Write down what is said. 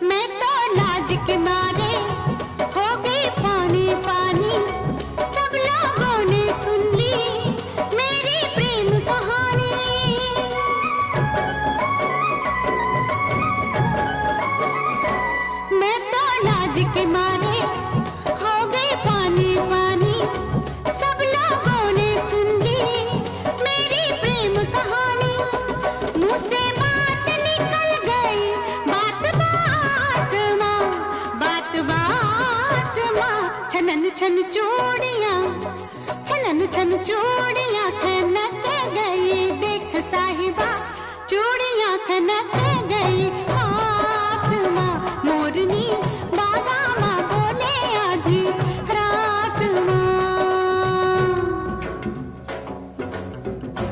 मैं तो लाज के मारे हो गई पानी पानी। सब लोगों ने सुन ली मेरी प्रेम कहानी। मैं तो लाज के मारे हो गई पानी पानी। सब लोगों ने सुन ली मेरी प्रेम कहानी। मुँह से बात निकल गई बात बात माँ, बात बात माँ। छनन छन चूड़ियाँ, छनन छन चूड़ियाँ खनक गई। देख साहिबा चूड़ियाँ खनक